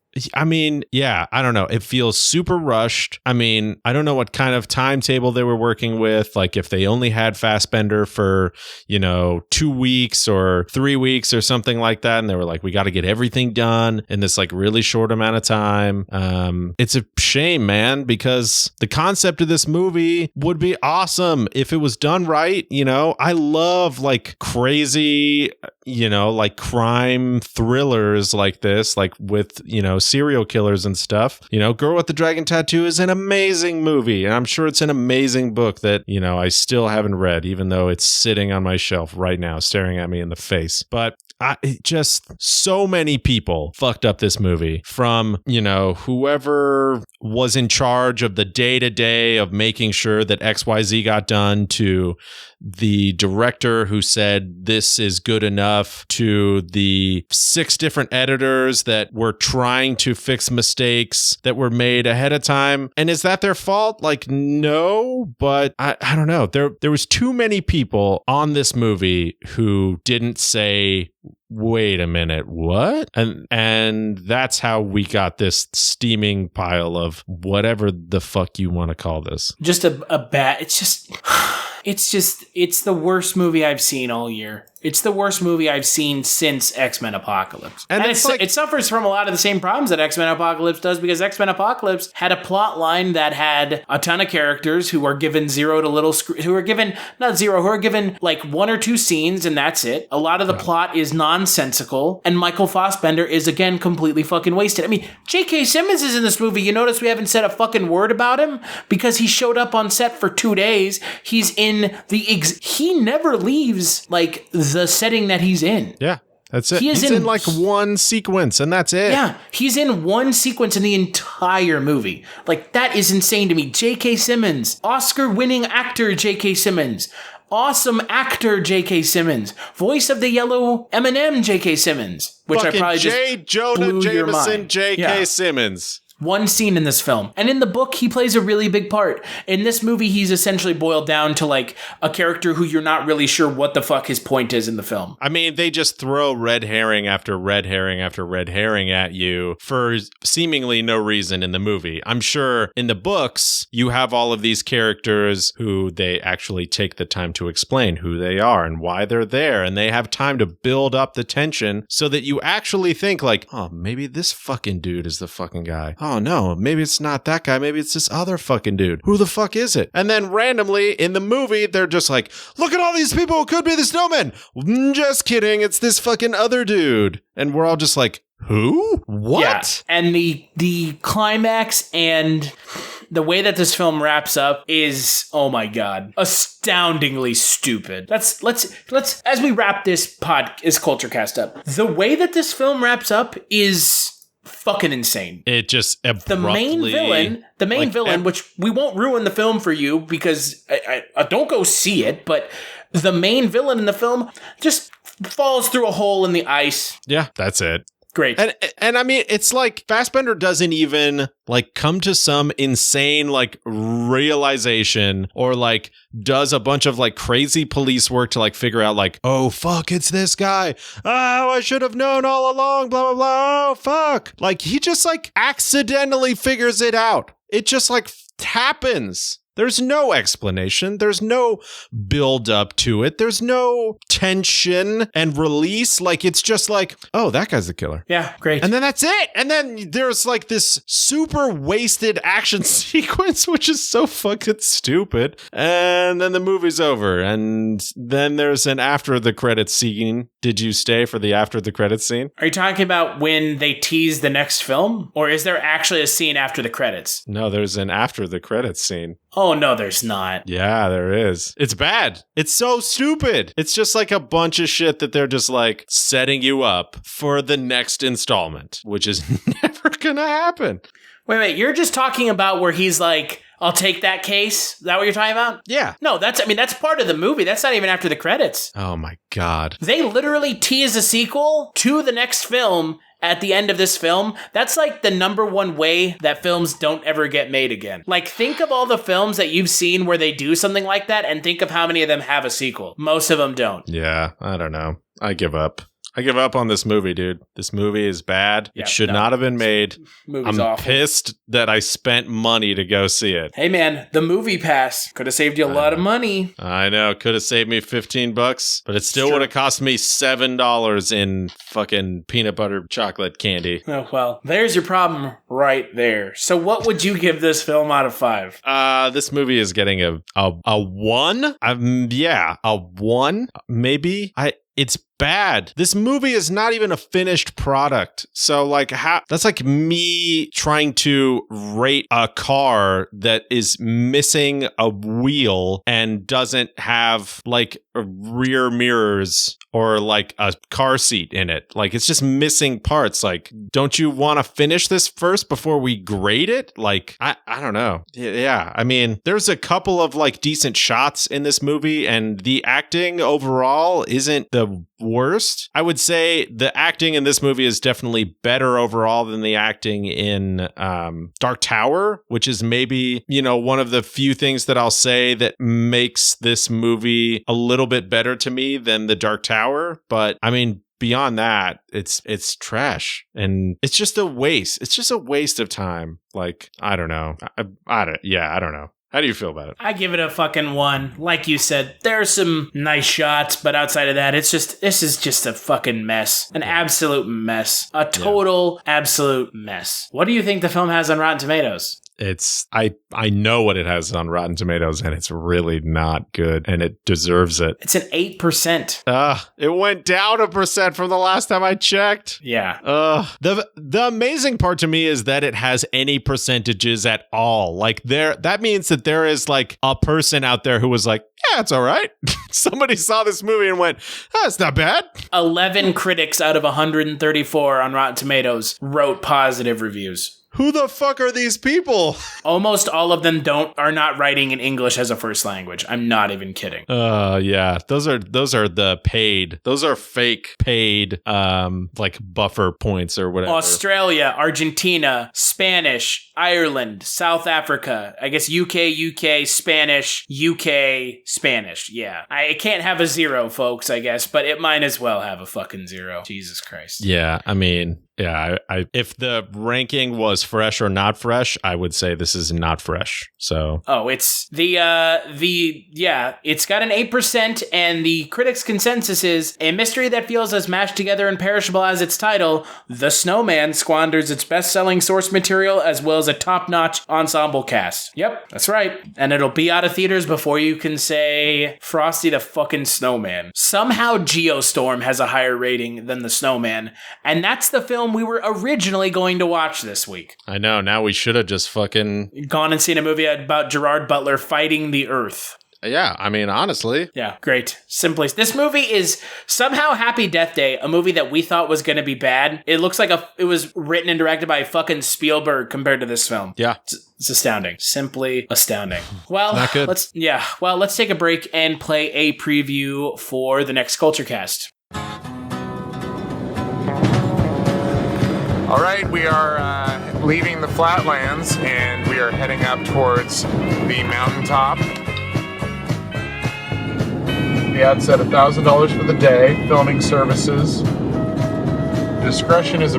Yeah, I don't know. It feels super rushed. I don't know what kind of timetable they were working with. If they only had Fassbender for, 2 weeks or 3 weeks or something like that. And they were we got to get everything done in this really short amount of time. It's a shame, man, because the concept of this movie would be awesome if it was done right. I love crazy, crime thrillers like this, with, serial killers and stuff. Girl with the Dragon Tattoo is an amazing movie, and I'm sure it's an amazing book that, I still haven't read, even though it's sitting on my shelf right now, staring at me in the face. But so many people fucked up this movie, from, whoever was in charge of the day-to-day of making sure that XYZ got done, to the director who said this is good enough, to the 6 different editors that were trying to fix mistakes that were made ahead of time. And is that their fault? No, but I don't know. There was too many people on this movie who didn't say, wait a minute, what? And that's how we got this steaming pile of whatever the fuck you want to call this. Just a bad, it's the worst movie I've seen all year. It's the worst movie I've seen since X-Men Apocalypse. And it suffers from a lot of the same problems that X-Men Apocalypse does, because X-Men Apocalypse had a plot line that had a ton of characters who are given who are given 1 or 2 scenes, and that's it. A lot of the plot is nonsensical, and Michael Fassbender is, again, completely fucking wasted. J.K. Simmons is in this movie. You notice we haven't said a fucking word about him because he showed up on set for 2 days. He's in he never leaves, the setting that he's in. Yeah, that's it. He's in one sequence, and that's it. Yeah, he's in one sequence in the entire movie. That is insane to me. J.K. Simmons, Oscar-winning actor J.K. Simmons, awesome actor J.K. Simmons, voice of the yellow M&M J.K. Simmons, which fucking I probably J. just Jonah blew your Jameson mind. J.K. Simmons. One scene in this film. And in the book, he plays a really big part. In this movie, he's essentially boiled down to like a character who you're not really sure what the fuck his point is in the film. I mean, they just throw red herring after red herring after red herring at you for seemingly no reason in the movie. I'm sure in the books, you have all of these characters who they actually take the time to explain who they are and why they're there. And they have time to build up the tension so that you actually think like, oh, maybe this fucking dude is the fucking guy. Oh no, maybe it's not that guy. Maybe it's this other fucking dude. Who the fuck is it? And then randomly in the movie, they're just like, look at all these people who could be the Snowman. Just kidding. It's this fucking other dude. And we're all just like, who? What? Yeah. And the climax and the way that this film wraps up is, oh my God, astoundingly stupid. Let's as we wrap this Kulturecast up, the way that this film wraps up is fucking insane. It just abruptly... The main villain, which we won't ruin the film for you because I don't go see it, but the main villain in the film just falls through a hole in the ice. Yeah, that's it. Great. And I mean, it's like Fassbender doesn't even like come to some insane like realization or like does a bunch of like crazy police work to like figure out like, oh, fuck, it's this guy. Oh, I should have known all along, blah, blah, blah. Oh, fuck. Like he just like accidentally figures it out. It just like happens. There's no explanation. There's no build up to it. There's no tension and release. Like, it's just like, oh, that guy's the killer. Yeah, great. And then that's it. And then there's like this super wasted action sequence, which is so fucking stupid. And then the movie's over. And then there's an after the credits scene. Did you stay for the after the credits scene? Are you talking about when they tease the next film? Or is there actually a scene after the credits? No, there's an after the credits scene. Oh, no, there's not. Yeah, there is. It's bad. It's so stupid. It's just like a bunch of shit that they're just like setting you up for the next installment, which is never gonna happen. Wait, you're just talking about where he's like, I'll take that case? Is that what you're talking about? Yeah. No, that's part of the movie. That's not even after the credits. Oh my God. They literally tease a sequel to the next film at the end of this film. That's like the number one way that films don't ever get made again. Like, think of all the films that you've seen where they do something like that and think of how many of them have a sequel. Most of them don't. Yeah, I don't know. I give up. I give up on this movie, dude. This movie is bad. Yeah, it should not have been made. Movie's I'm awful. pissed that I spent money to go see it. Hey, man, the movie pass could have saved you a lot of money. I know. Could have saved me $15, but it still would have cost me $7 in fucking peanut butter chocolate candy. Oh, well, there's your problem right there. So what would you give this film out of 5? This movie is getting a 1. Yeah, a 1, maybe. It's bad. This movie is not even a finished product. So like that's like me trying to rate a car that is missing a wheel and doesn't have like rear mirrors or like a car seat in it. Like it's just missing parts. Like, don't you want to finish this first before we grade it? Like, I don't know. Yeah. I mean, there's a couple of like decent shots in this movie and the acting overall isn't the worst. I would say the acting in this movie is definitely better overall than the acting in Dark Tower, which is maybe, one of the few things that I'll say that makes this movie a little bit better to me than the Dark Tower. But I mean, beyond that, it's trash and it's just a waste. It's just a waste of time. Like, I don't know. I don't know. How do you feel about it? I give it a fucking 1. Like you said, there are some nice shots, but outside of that, this is just a fucking mess. An absolute mess. A total absolute mess. What do you think the film has on Rotten Tomatoes? I know what it has on Rotten Tomatoes, and it's really not good, and it deserves it. It's an 8%. It went down 1% from the last time I checked. Yeah. The amazing part to me is that it has any percentages at all. Like that means that there is like a person out there who was like, yeah, it's all right. Somebody saw this movie and went, it's not bad. 11 critics out of 134 on Rotten Tomatoes wrote positive reviews. who the fuck are these people? Almost all of them are not writing in English as a first language. I'm not even kidding. Yeah. Those are the paid. Those are fake paid like buffer points or whatever. Australia, Argentina, Spanish, Ireland, South Africa, I guess UK, Spanish, UK, Spanish. Yeah. I can't have a 0, folks, I guess, but it might as well have a fucking 0. Jesus Christ. Yeah, I mean, yeah, I if the ranking was fresh or not fresh, I would say this is not fresh. So it's it's got an 8%, and the critics' consensus is a mystery that feels as mashed together and perishable as its title. The Snowman squanders its best-selling source material as well as a top-notch ensemble cast. Yep, that's right. And it'll be out of theaters before you can say Frosty the fucking Snowman. Somehow Geostorm has a higher rating than the Snowman, and that's the film we were originally going to watch this week. I know, now we should have just fucking gone and seen a movie about Gerard Butler fighting the Earth. Yeah, I mean, honestly. Yeah, great. Simply. This movie is somehow Happy Death Day, a movie that we thought was going to be bad. It looks like it was written and directed by fucking Spielberg compared to this film. Yeah. It's astounding. Simply astounding. Well, not good. Let's take a break and play a preview for the next Kulturecast. All right, we are leaving the flatlands and we are heading up towards the mountaintop. The ad said $1,000 for the day, filming services. Discretion is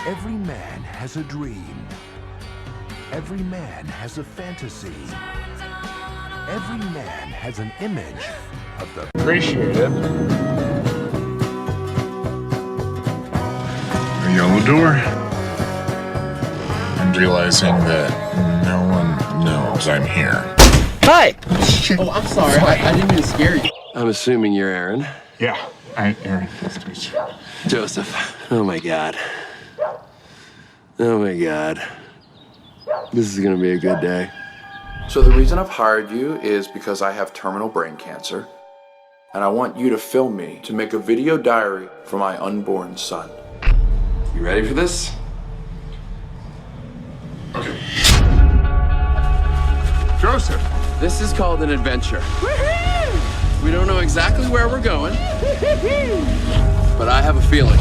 Every man has a dream. Every man has a fantasy. Every man has an image of the appreciated. The yellow door. I'm realizing that no one knows I'm here. Hi! Oh, I'm sorry. I didn't mean to scare you. I'm assuming you're Aaron. Yeah, I'm Aaron. Nice to meet you. Joseph. Oh my God. Oh my God. This is gonna be a good day. So the reason I've hired you is because I have terminal brain cancer, and I want you to film me to make a video diary for my unborn son. You ready for this? Okay. Joseph. This is called an adventure. Woo-hoo! We don't know exactly where we're going, but I have a feeling.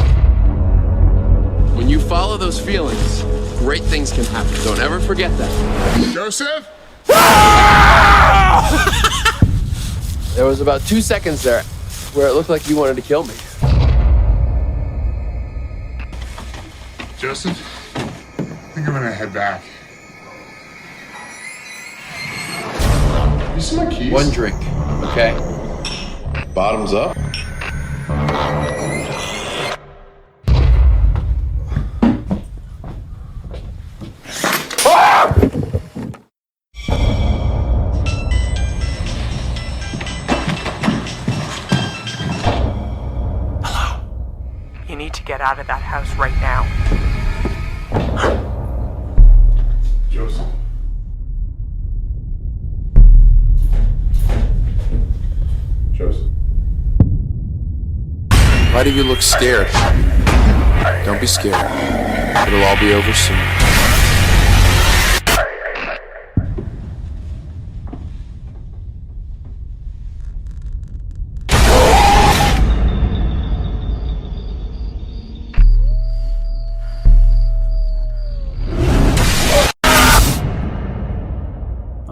When you follow those feelings, great things can happen. Don't ever forget that. Joseph? There was about 2 seconds there where it looked like you wanted to kill me. Joseph, I think I'm gonna head back. You see my keys? One drink, okay? Bottoms up. Hello. You need to get out of that house right now. Joseph. Joseph. Why do you look scared? Don't be scared. It'll all be over soon.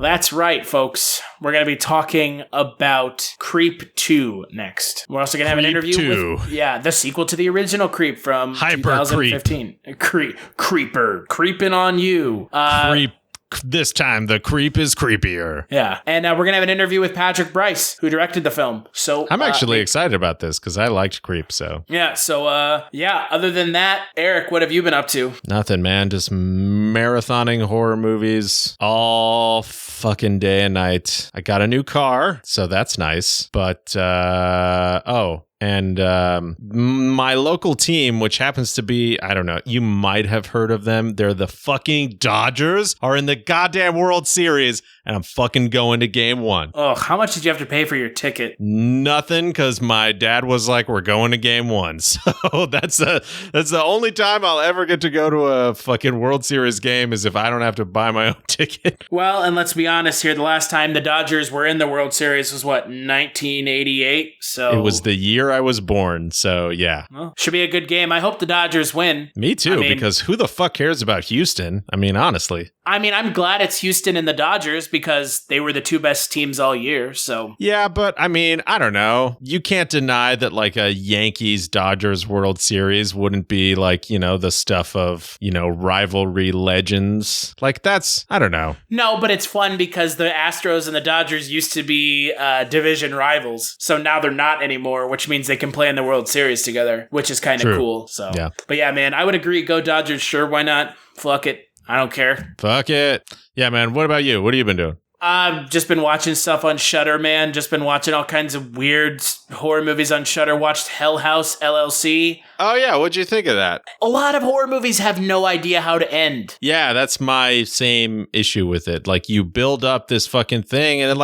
That's right, folks. We're going to be talking about Creep 2 next. We're also going to have an interview with the sequel to the original Creep from 2015. Creeper. Creeping on you. Creep. This time the creep is creepier. Yeah. And we're going to have an interview with Patrick Bryce, who directed the film. So I'm actually excited about this because I liked Creep, so. Yeah, so other than that, Eric, what have you been up to? Nothing, man. Just marathoning horror movies all fucking day and night. I got a new car, so that's nice. But And my local team, which happens to be, I don't know, you might have heard of them. They're the fucking Dodgers, are in the goddamn World Series, and I'm fucking going to game 1. Oh, how much did you have to pay for your ticket? Nothing, because my dad was like, we're going to game 1. So that's the only time I'll ever get to go to a fucking World Series game is if I don't have to buy my own ticket. Well, and let's be honest here, the last time the Dodgers were in the World Series was, 1988? So it was the year I was born, so yeah. Well, should be a good game. I hope the Dodgers win. Me too, because who the fuck cares about Houston? I mean, honestly. I mean, I'm glad it's Houston and the Dodgers because they were the two best teams all year, so. Yeah, but I mean, I don't know. You can't deny that like a Yankees-Dodgers World Series wouldn't be like, the stuff of, rivalry legends. Like that's, I don't know. No, but it's fun because the Astros and the Dodgers used to be division rivals, so now they're not anymore, which means they can play in the World Series together, which is kind of cool. So, yeah. But yeah, man, I would agree. Go Dodgers. Sure, why not? Fuck it. I don't care. Fuck it. Yeah, man. What about you? What have you been doing? I've just been watching stuff on Shudder, man. Just been watching all kinds of weird horror movies on Shudder. Watched Hell House LLC. Oh, yeah. What'd you think of that? A lot of horror movies have no idea how to end. Yeah, that's my same issue with it. Like, you build up this fucking thing, and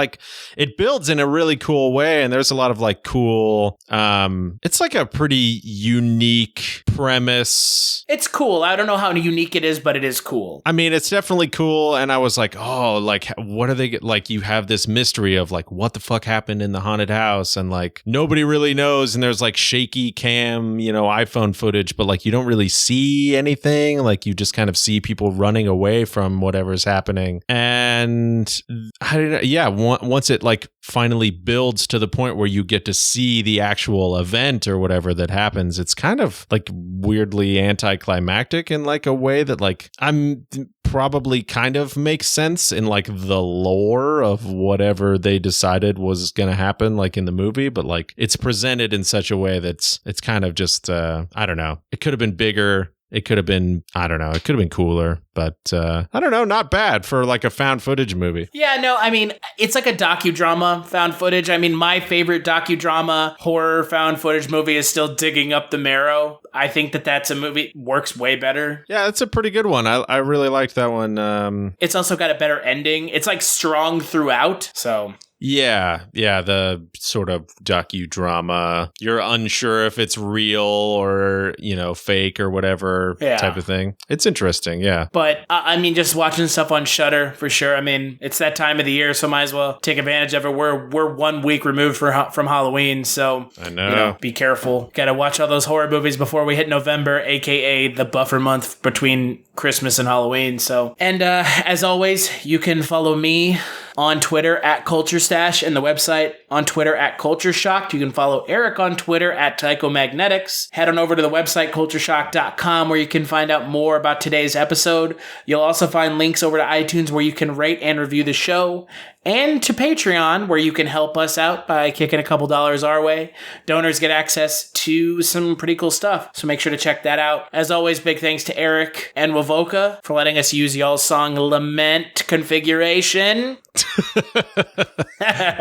it builds in a really cool way, and there's a lot of, cool... it's like a pretty unique premise. It's cool. I don't know how unique it is, but it is cool. I mean, it's definitely cool, and I was like, oh, what are they... you have this mystery of, what the fuck happened in the haunted house, and, nobody really knows, and there's, shaky cam, iPhone footage, but you don't really see anything. You just kind of see people running away from whatever's happening. And I don't know, yeah, once it finally builds to the point where you get to see the actual event or whatever that happens, it's kind of weirdly anticlimactic in a way that I'm probably kind of makes sense in the lore of whatever they decided was going to happen in the movie, but it's presented in such a way that's it's kind of just I don't know. It could have been bigger. It could have been, I don't know, it could have been cooler, but I don't know, not bad for a found footage movie. Yeah, no, I mean, it's like a docudrama found footage. I mean, my favorite docudrama horror found footage movie is still Digging Up the Marrow. I think that's a movie works way better. Yeah, it's a pretty good one. I really liked that one. It's also got a better ending. It's strong throughout, so... Yeah, the sort of docudrama. You're unsure if it's real or, fake or whatever type of thing. It's interesting, yeah. But, I mean, just watching stuff on Shudder, for sure. I mean, it's that time of the year, so might as well take advantage of it. We're 1 week removed from Halloween, so, I know. Be careful. Gotta watch all those horror movies before we hit November, a.k.a. the buffer month between Christmas and Halloween, so. And, as always, you can follow me on Twitter at CultureStash and the website on Twitter at CultureShocked. You can follow Eric on Twitter at TychoMagnetics. Head on over to the website CultureShock.com where you can find out more about today's episode. You'll also find links over to iTunes where you can rate and review the show, and to Patreon where you can help us out by kicking a couple dollars our way. Donors get access to some pretty cool stuff, so make sure to check that out. As always, big thanks to Eric and Wovoka for letting us use y'all's song Lament Configuration.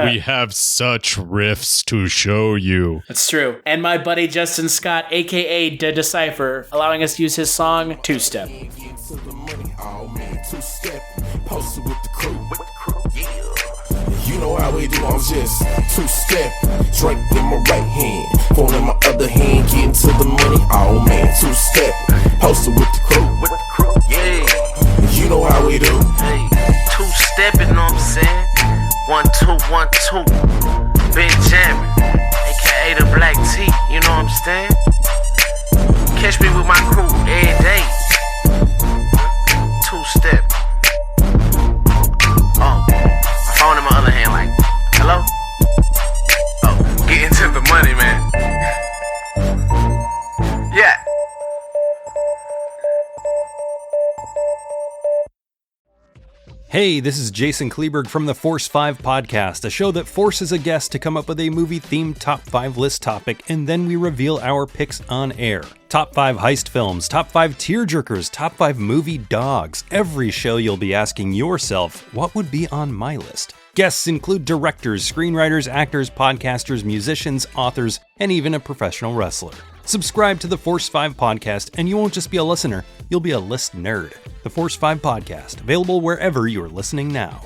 We have such riffs to show you. That's true. And my buddy Justin Scott, aka The Decipher, allowing us to use his song Two Step. Posted with the crew. You know how we do, I'm just two-step, drink in my right hand, phone in my other hand, getting to the money, oh man, two-step, posted with the crew, yeah, you know how we do. Hey, two-stepping, know what I'm saying, 1, 2, 1, 2, Benjamin, aka the Black T, you know what I'm saying, catch me with my crew every day, two-step, phone in my other hand, hello? Oh, get into the money, man. Yeah. Hey, this is Jason Kleberg from the Force 5 podcast, a show that forces a guest to come up with a movie-themed top 5 list topic, and then we reveal our picks on air. Top 5 heist films, top 5 tearjerkers, top 5 movie dogs. Every show you'll be asking yourself, what would be on my list? Guests include directors, screenwriters, actors, podcasters, musicians, authors, and even a professional wrestler. Subscribe to the Force 5 podcast, and you won't just be a listener, you'll be a list nerd. The Force 5 podcast, available wherever you're listening now.